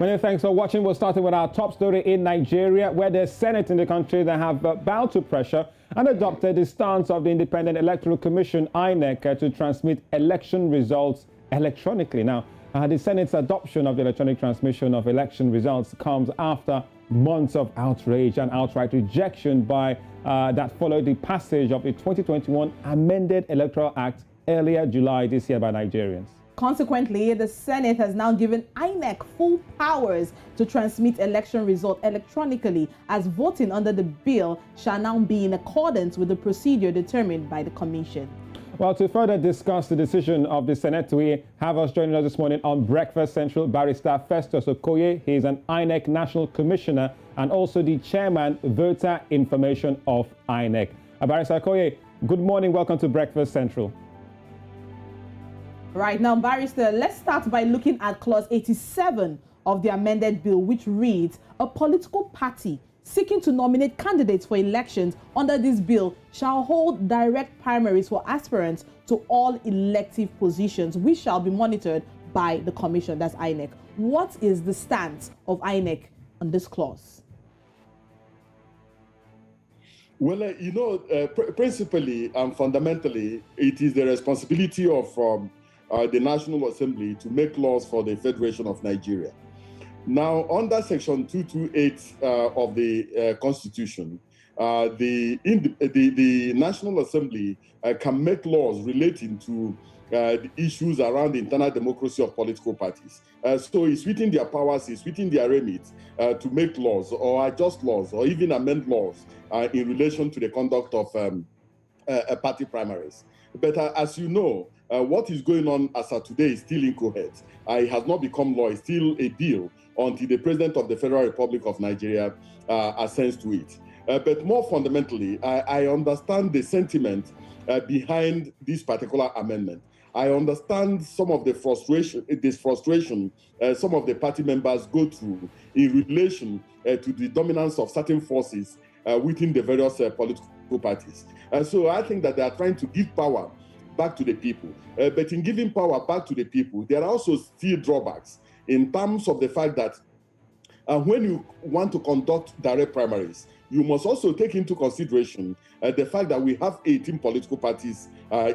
Many thanks for watching. We'll start with our top story in Nigeria, where the Senate in the country that have bowed to pressure and adopted the stance of the Independent Electoral Commission, INEC, to transmit election results electronically. Now, the Senate's adoption of the electronic transmission of election results comes after months of outrage and outright rejection by that followed the passage of the 2021 amended Electoral Act earlier July this year by Nigerians. Consequently, the Senate has now given INEC full powers to transmit election results electronically, as voting under the bill shall now be in accordance with the procedure determined by the Commission. Well, to further discuss the decision of the Senate, we have us joining us this morning on Breakfast Central, Barrister Festus Okoye. He is an INEC National Commissioner and also the Chairman, Voter Information of INEC. Barrister Okoye, good morning. Welcome to Breakfast Central. Right now, Barrister, let's start by looking at Clause 87 of the amended bill, which reads, a political party seeking to nominate candidates for elections under this bill shall hold direct primaries for aspirants to all elective positions, which shall be monitored by the Commission, that's INEC. What is the stance of INEC on this clause? Well, principally and fundamentally, it is the responsibility of the National Assembly to make laws for the Federation of Nigeria. Now, under Section 228 of the Constitution, the National Assembly can make laws relating to the issues around the internal democracy of political parties. So it's within their powers, it's within their remit to make laws or adjust laws or even amend laws in relation to the conduct of party primaries. But as you know, what is going on as of today is still incoherent. It has not become law. It's still a bill until the President of the Federal Republic of Nigeria assents to it. But more fundamentally, I understand the sentiment behind this particular amendment. I understand some of the frustration some of the party members go through in relation to the dominance of certain forces within the various political parties. And so I think that they are trying to give power back to the people. But in giving power back to the people, there are also still drawbacks in terms of the fact that when you want to conduct direct primaries, you must also take into consideration the fact that we have 18 political parties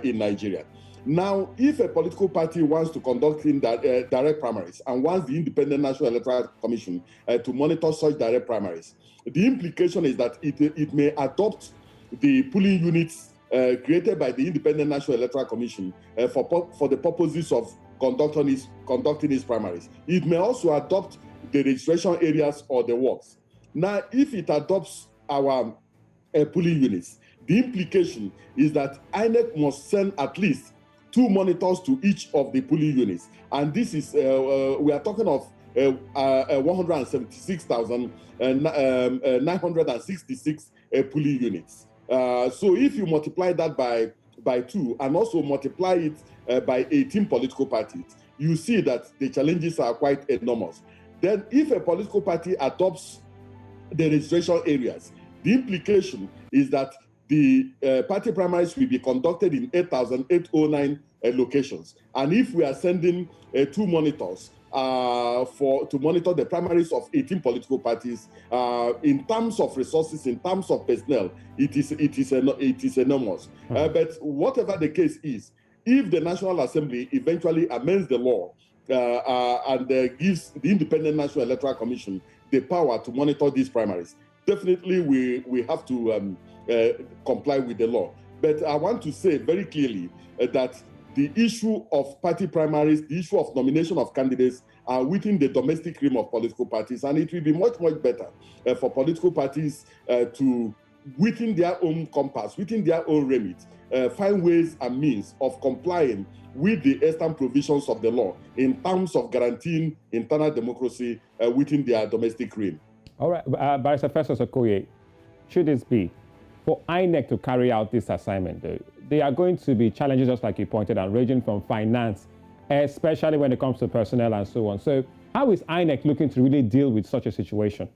in Nigeria. Now, if a political party wants to conduct direct primaries and wants the Independent National Electoral Commission to monitor such direct primaries, the implication is that it may adopt the polling units created by the Independent National Electoral Commission for the purposes of conducting its primaries. It may also adopt the registration areas or the wards. Now, if it adopts our polling units, the implication is that INEC must send at least 2 monitors to each of the polling units. And this is, we are talking of 176,966 polling units. So if you multiply that by 2 and also multiply it by 18 political parties, you see that the challenges are quite enormous. Then if a political party adopts the registration areas, the implication is that the party primaries will be conducted in 8,809 locations. And if we are sending 2 monitors to monitor the primaries of 18 political parties, in terms of resources, in terms of personnel, it is enormous. But whatever the case is, if the National Assembly eventually amends the law and gives the Independent National Electoral Commission the power to monitor these primaries, definitely we have to comply with the law. But I want to say very clearly that the issue of party primaries, the issue of nomination of candidates are within the domestic realm of political parties, and it will be much, much better for political parties to, within their own compass, within their own remit, find ways and means of complying with the extant provisions of the law in terms of guaranteeing internal democracy within their domestic realm. All right, Barrister Festus Okoye, should this be for INEC to carry out this assignment, there are going to be challenges, just like you pointed out, ranging from finance, especially when it comes to personnel and so on. So how is INEC looking to really deal with such a situation?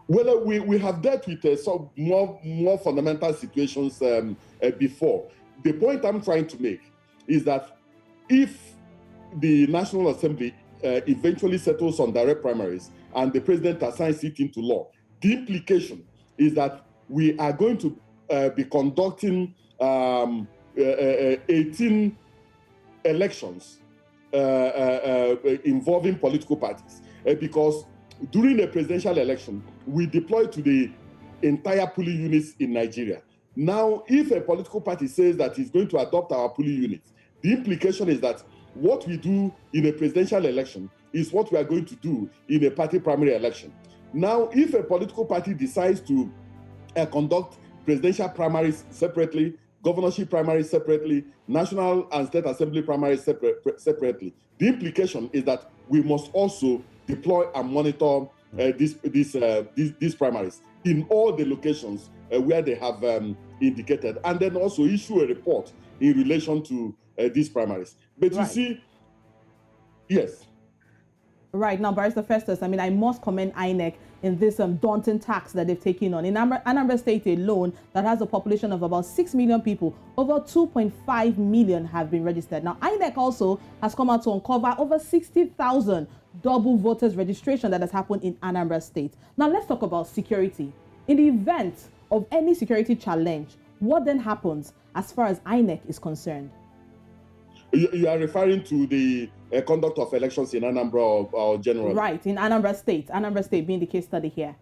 Well, we have dealt with some more fundamental situations before. The point I'm trying to make is that if the National Assembly eventually settles on direct primaries and the president assigns it into law, the implication is that we are going to be conducting 18 elections involving political parties, because during a presidential election, we deploy to the entire polling units in Nigeria. Now, if a political party says that it's going to adopt our polling units, the implication is that what we do in a presidential election is what we are going to do in a party primary election. Now, if a political party decides to conduct presidential primaries separately, governorship primaries separately, national and state assembly primaries separately, the implication is that we must also deploy and monitor these primaries in all the locations where they have indicated, and then also issue a report in relation to these primaries. But you see, yes. Right now, Barrister Festus, I mean, I must commend INEC in this daunting task that they've taken on. In Anambra State alone, that has a population of about 6 million people, over 2.5 million have been registered. Now, INEC also has come out to uncover over 60,000 double voters registration that has happened in Anambra State. Now, let's talk about security. In the event of any security challenge, what then happens as far as INEC is concerned? You are referring to the conduct of elections in Anambra or generally? Right, in Anambra State being the case study here.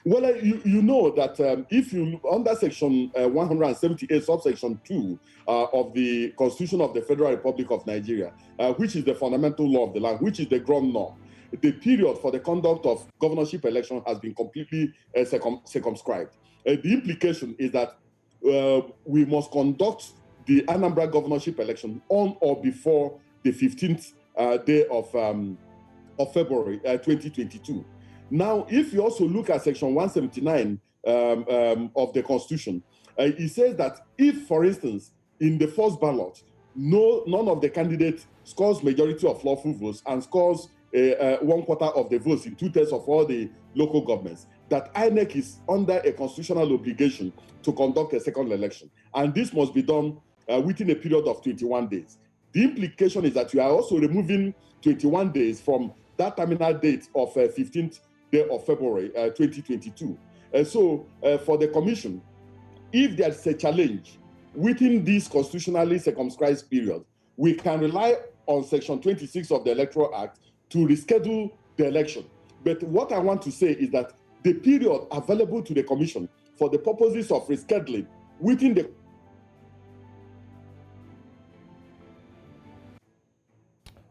Well, you know that if you, under Section 178, subsection 2 of the Constitution of the Federal Republic of Nigeria, which is the fundamental law of the land, which is the ground norm, the period for the conduct of governorship election has been completely circumscribed. The implication is that we must conduct the Anambra governorship election on or before the 15th day of February 2022. Now, if you also look at Section 179 of the Constitution, it says that if, for instance, in the first ballot, none of the candidates scores majority of lawful votes and scores 1/4 of the votes in 2/3 of all the local governments, that INEC is under a constitutional obligation to conduct a second election. And this must be done within a period of 21 days. The implication is that you are also removing 21 days from that terminal date of 15th day of February 2022. So for the commission, if there's a challenge within this constitutionally circumscribed period, we can rely on Section 26 of the Electoral Act to reschedule the election. But what I want to say is that the period available to the commission for the purposes of rescheduling within the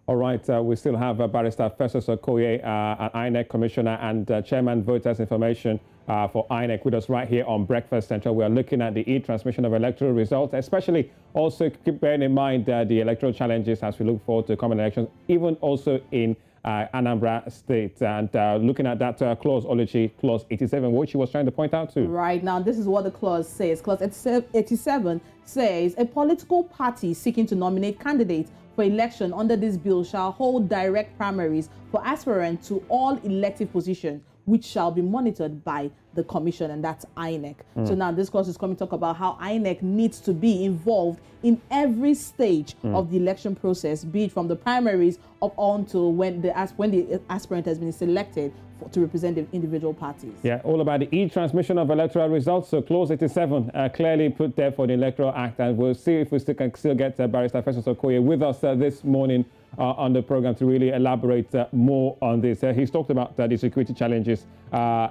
All right, we still have Barrister Festus Okoye, an INEC Commissioner and Chairman Voters Information for INEC, with us right here on Breakfast Central. We are looking at the e-transmission of electoral results, especially also keep bearing in mind the electoral challenges as we look forward to coming elections, even also in Anambra State. And looking at that clause, Oluchi, clause 87, which he was trying to point out to. Right, now this is what the clause says. Clause 87 says a political party seeking to nominate candidates for election under this bill shall hold direct primaries for aspirants to all elective positions, which shall be monitored by the commission, and that's INEC. So now this clause is coming to talk about how INEC needs to be involved in every stage of the election process, be it from the primaries up on to when the aspirant has been selected to represent the individual parties. Yeah, all about the e-transmission of electoral results. So clause 87 clearly put there for the Electoral Act, and we'll see if we can still get Barrister Festus Okoye with us this morning on the program to really elaborate more on this. He's talked about the security challenges,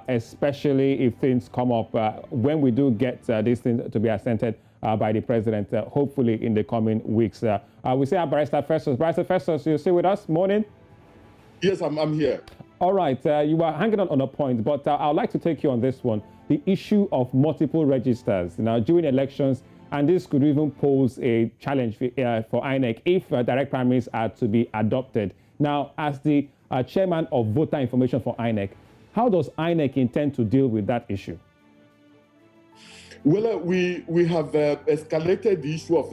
especially if things come up when we do get these things to be assented by the president, hopefully in the coming weeks. We say Barrister Festus. Barrister Festus, you still with us? Morning. Yes, I'm here. All right, you were hanging on a point, but I'd like to take you on this one. The issue of multiple registers. Now, during elections, and this could even pose a challenge for INEC if direct primaries are to be adopted. Now, as the chairman of voter information for INEC, how does INEC intend to deal with that issue? Well, we have escalated the issue of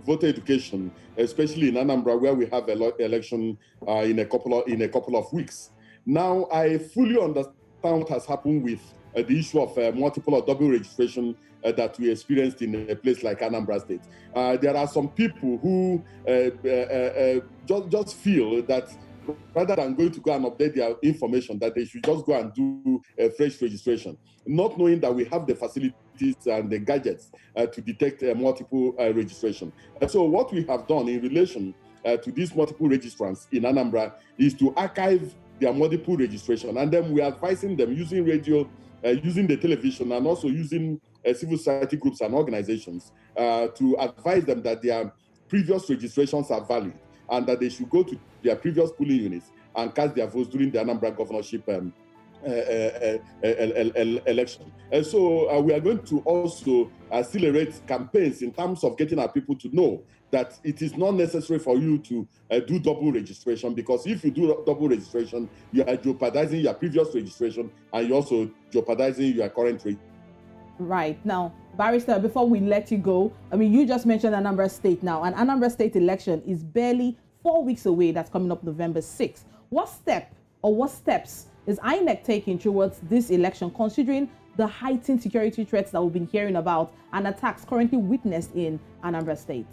voter education, especially in Anambra, where we have an election in a couple of weeks. Now, I fully understand what has happened with the issue of multiple or double registration that we experienced in a place like Anambra State. There are some people who just feel that rather than going to go and update their information, that they should just go and do a fresh registration, not knowing that we have the facilities and the gadgets to detect multiple registration. And so what we have done in relation to these multiple registrants in Anambra is to archive their multiple registration, and then we are advising them using radio, using the television, and also using civil society groups and organizations to advise them that their previous registrations are valid and that they should go to their previous polling units and cast their votes during the Anambra governorship election. And so we are going to also accelerate campaigns in terms of getting our people to know that it is not necessary for you to do double registration, because if you do double registration, you are jeopardizing your previous registration and you're also jeopardizing your current registration. Right. Now, Barrister, before we let you go, I mean, you just mentioned Anambra State now, and Anambra State election is barely 4 weeks away. That's coming up November 6th. What steps is INEC taking towards this election, considering the heightened security threats that we've been hearing about and attacks currently witnessed in Anambra State?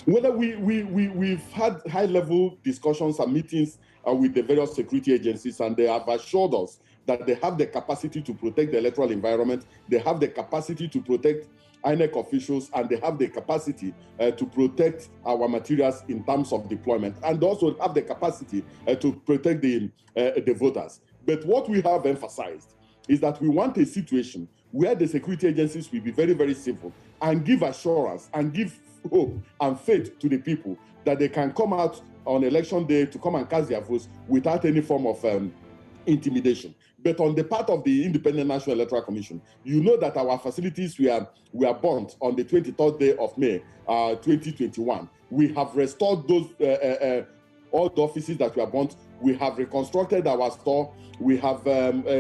Whether we've had high-level discussions and meetings with the various security agencies, and they have assured us that they have the capacity to protect the electoral environment, they have the capacity to protect INEC officials, and they have the capacity to protect our materials in terms of deployment, and also have the capacity to protect the voters. But what we have emphasized is that we want a situation where the security agencies will be very, very civil and give assurance and give hope and faith to the people that they can come out on election day to come and cast their votes without any form of intimidation. But on the part of the Independent National Electoral Commission, you know that our facilities were burnt on the 23rd day of May 2021. We have restored those all the offices that were burnt. We have reconstructed our store. We have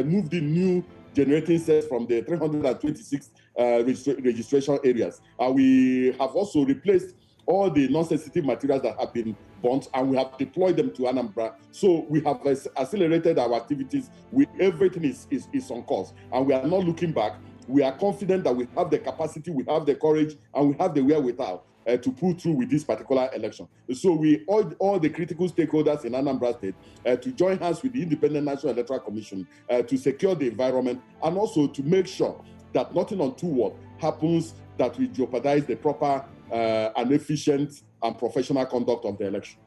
moved in new generating sets from the 326 registration areas. We have also replaced all the non-sensitive materials that have been burnt, and we have deployed them to Anambra. So we have accelerated our activities. Everything is on course, and we are not looking back. We are confident that we have the capacity, we have the courage, and we have the wherewithal to pull through with this particular election. So we urge all the critical stakeholders in Anambra State to join hands with the Independent National Electoral Commission to secure the environment, and also to make sure that nothing untoward happens that will jeopardize the proper and efficient and professional conduct of the election.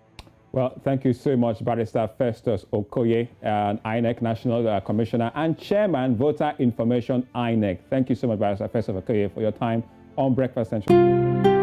Well, thank you so much, Barrister Festus Okoye, INEC National Commissioner and Chairman, Voter Information INEC. Thank you so much, Barrister Festus Okoye, for your time on Breakfast Central.